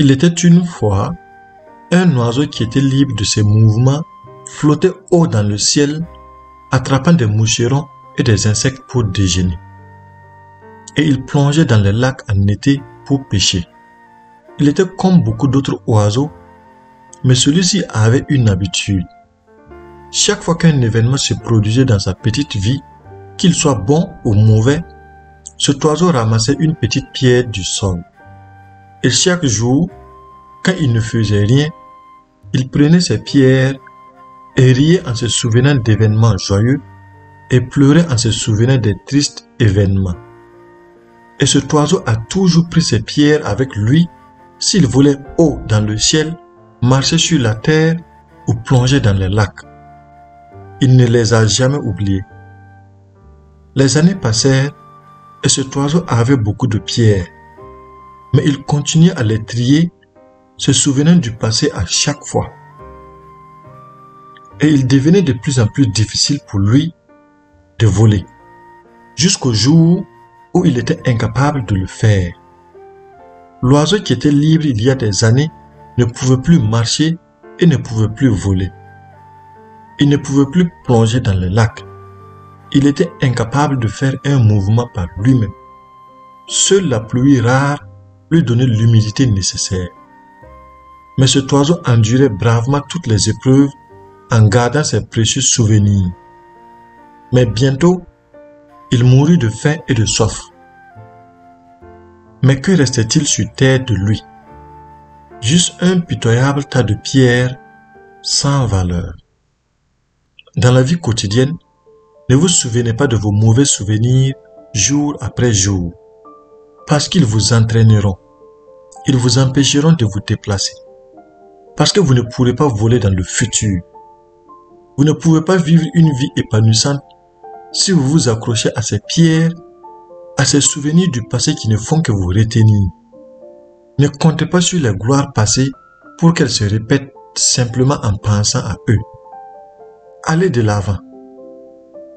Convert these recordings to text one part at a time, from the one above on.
Il était une fois un oiseau qui était libre de ses mouvements, flottait haut dans le ciel, attrapant des moucherons et des insectes pour déjeuner. Et il plongeait dans les lacs en été pour pêcher. Il était comme beaucoup d'autres oiseaux, mais celui-ci avait une habitude. Chaque fois qu'un événement se produisait dans sa petite vie, qu'il soit bon ou mauvais, cet oiseau ramassait une petite pierre du sol. Et chaque jour, quand il ne faisait rien, il prenait ces pierres et riait en se souvenant d'événements joyeux et pleurait en se souvenant des tristes événements. Et cet oiseau a toujours pris ses pierres avec lui s'il volait haut dans le ciel, marchait sur la terre ou plongeait dans les lacs. Il ne les a jamais oubliées. Les années passèrent et cet oiseau avait beaucoup de pierres, mais il continuait à les trier, se souvenant du passé à chaque fois. Et il devenait de plus en plus difficile pour lui de voler, jusqu'au jour où il était incapable de le faire. L'oiseau qui était libre il y a des années ne pouvait plus marcher et ne pouvait plus voler. Il ne pouvait plus plonger dans le lac. Il était incapable de faire un mouvement par lui-même. Seule la pluie rare lui donnait l'humidité nécessaire. Mais cet oiseau endurait bravement toutes les épreuves en gardant ses précieux souvenirs. Mais bientôt, il mourut de faim et de soif. Mais que restait-il sur terre de lui? Juste un pitoyable tas de pierres sans valeur. Dans la vie quotidienne, ne vous souvenez pas de vos mauvais souvenirs jour après jour, parce qu'ils vous entraîneront. Ils vous empêcheront de vous déplacer, parce que vous ne pourrez pas voler dans le futur. Vous ne pouvez pas vivre une vie épanouissante si vous vous accrochez à ces pierres, à ces souvenirs du passé qui ne font que vous retenir. Ne comptez pas sur les gloires passées pour qu'elles se répètent simplement en pensant à eux. Allez de l'avant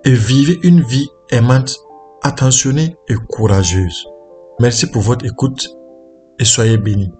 et vivez une vie aimante, attentionnée et courageuse. Merci pour votre écoute et soyez bénis.